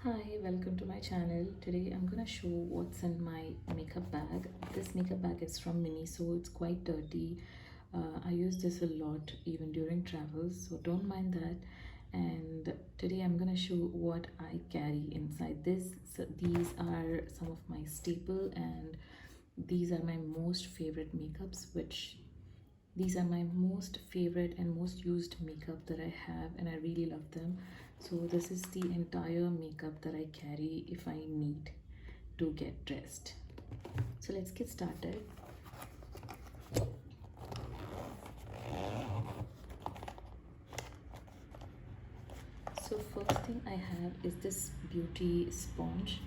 Hi, welcome to my channel. Today I'm gonna show what's in my makeup bag. This makeup bag is from Miniso. It's quite dirty. I use this a lot even during travels, so don't mind that. And today I'm gonna show what I carry inside this. So these are some of my staple, and these are my most favorite makeups, which these are my most favorite and most used makeup that I have, and I really love them. So this is the entire makeup that I carry if I need to get dressed. So let's get started. So first thing I have is this beauty sponge.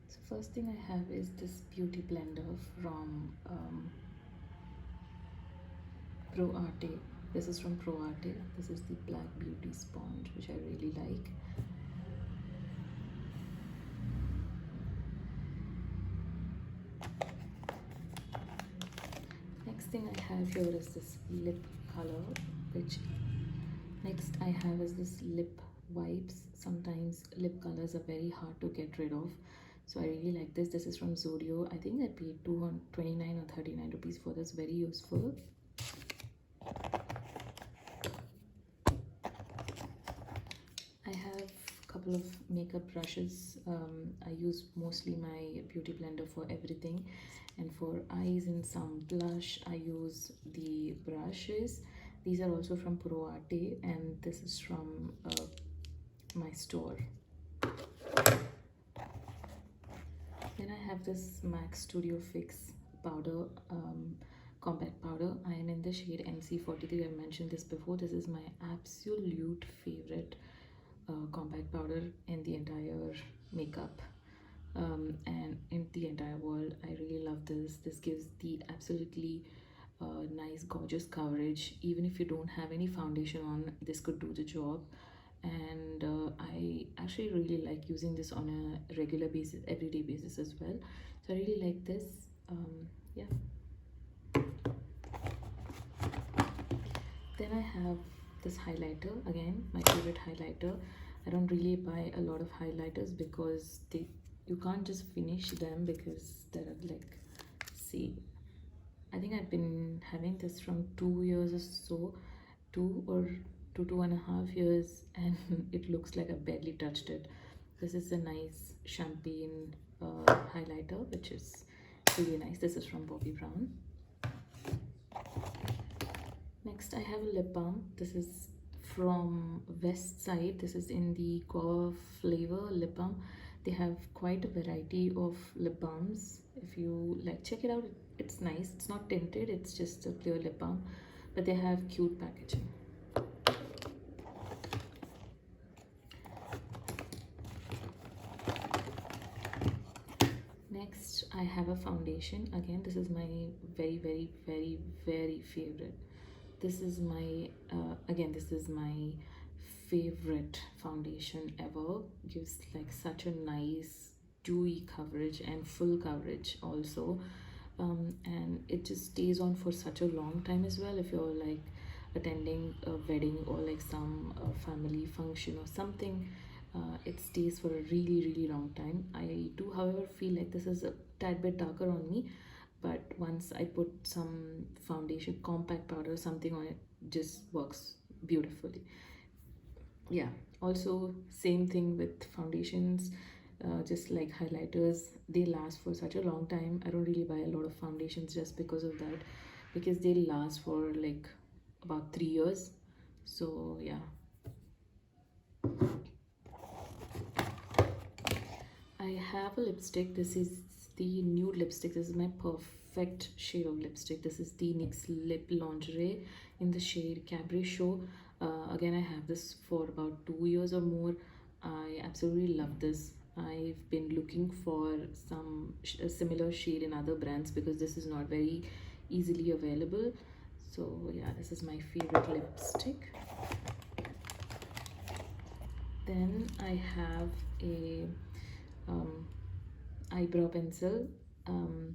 So first thing I have is this beauty blender from Proarte. This is from Proarte. This is the black beauty sponge, which I really like. Next thing I have here is this lip color, which next I have is this lip wipes. Sometimes lip colors are very hard to get rid of, so I really like this. This is from Zodio. I think I paid 229 or 39 rupees for this. Very useful. I have a couple of makeup brushes. I use mostly my beauty blender for everything, and for eyes and some blush I use the brushes. These are also from Proarte, and this is from my store. Then I have this MAC Studio Fix powder, compact powder. I am in the shade MC43. I mentioned this before. This is my absolute favorite compact powder in the entire makeup and in the entire world. I really love this. This gives the absolutely nice gorgeous coverage. Even if you don't have any foundation on, this could do the job. And I actually really like using this on a regular basis, everyday basis as well. So I really like this. Yeah. Then I have this highlighter, again my favorite highlighter. I don't really buy a lot of highlighters because you can't just finish them, because they're like, see, I think I've been having this from 2 years or so, 2 or 2.5 years, and it looks like I barely touched it. This is a nice champagne highlighter, which is really nice. This is from Bobbi Brown. Next I have a lip balm. This is from Westside. This is in the guava flavor lip balm. They have quite a variety of lip balms. If you like, check it out. It's nice. It's not tinted, it's just a clear lip balm, but they have cute packaging. Next I have a foundation. Again, this is my very favorite. This is my again, this is my favorite foundation ever. Gives like such a nice dewy coverage and full coverage also. And it just stays on for such a long time as well. If you're like attending a wedding or like some family function or something, it stays for a really long time. I do however feel like this is a tad bit darker on me, but once I put some foundation, compact powder or something on it, just works beautifully. Yeah, also same thing with foundations. Just like highlighters, they last for such a long time. I don't really buy a lot of foundations just because of that, because they last for like about 3 years. So yeah. I have a lipstick. This is the nude lipstick. This is my perfect shade of lipstick. This is the NYX Lip Lingerie in the shade Cabret Show. Again, I have this for about 2 years or more. I absolutely love this. I've been looking for some a similar shade in other brands because this is not very easily available. So yeah, this is my favorite lipstick. Then I have a eyebrow pencil. um,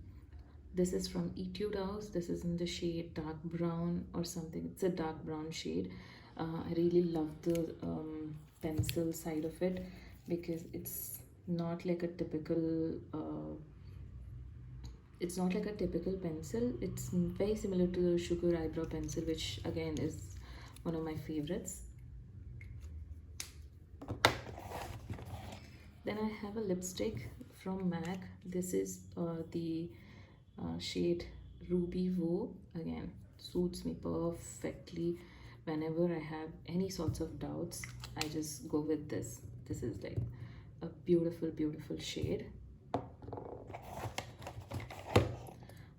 this is from Etude House. This is in the shade dark brown or something. It's a dark brown shade. I really love the pencil side of it because not like a typical it's not like a typical pencil. It's very similar to the sugar eyebrow pencil, which again is one of my favorites. Then I have a lipstick from MAC. This is the shade Rubywoo. Again, suits me perfectly. Whenever I have any sorts of doubts, I just go with this. This is like a beautiful, beautiful shade.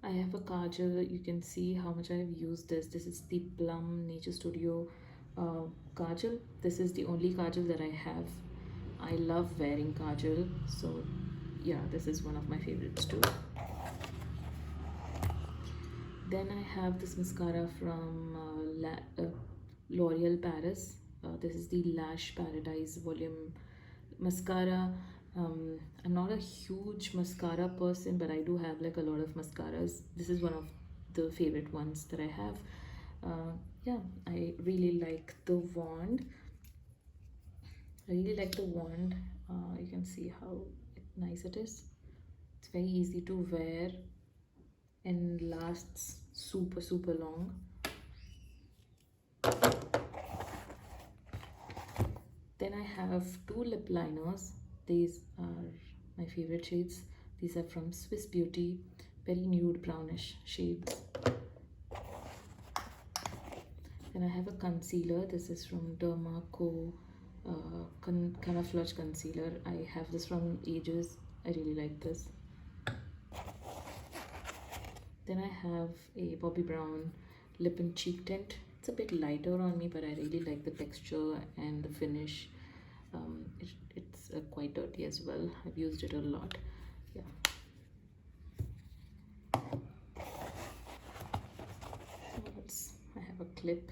I have a kajal. You can see how much I have used this. This is the Plum Nature Studio kajal. This is the only kajal that I have. I love wearing kajal, so yeah, this is one of my favorites too. Then I have this mascara from L'Oreal Paris. This is the Lash Paradise Volume Mascara. I'm not a huge mascara person, but I do have like a lot of mascaras. This is one of the favorite ones that I have. Yeah, I really like the wand. You can see how nice it is. It's very easy to wear and lasts super, super long. Then I have two lip liners. These are my favorite shades. These are from Swiss Beauty, very nude brownish shades. Then I have a concealer. This is from Derma Co. Camouflage concealer. I have this from ages. I really like this. Then I have a Bobbi Brown lip and cheek tint. It's a bit lighter on me, but I really like the texture and the finish. It's quite dirty as well. I've used it a lot. Yeah. I have a clip.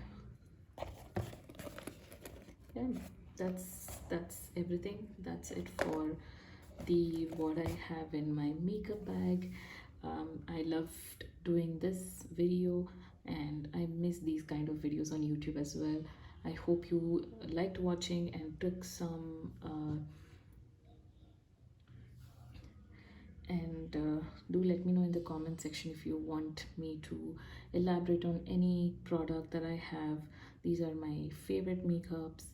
Yeah, that's everything. That's it for what I have in my makeup bag. I loved doing this video, and I miss these kind of videos on YouTube as well. I hope you liked watching and took some do let me know in the comment section if you want me to elaborate on any product that I have. These are my favorite makeups.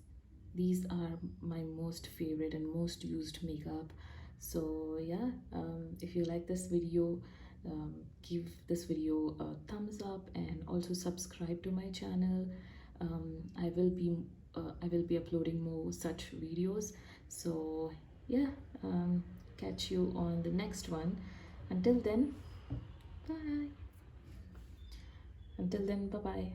These are my most favorite and most used makeup. So yeah, if you like this video, give this video a thumbs up and also subscribe to my channel. I will be uploading more such videos. So yeah, catch you on the next one. Until then, bye. Until then, bye bye.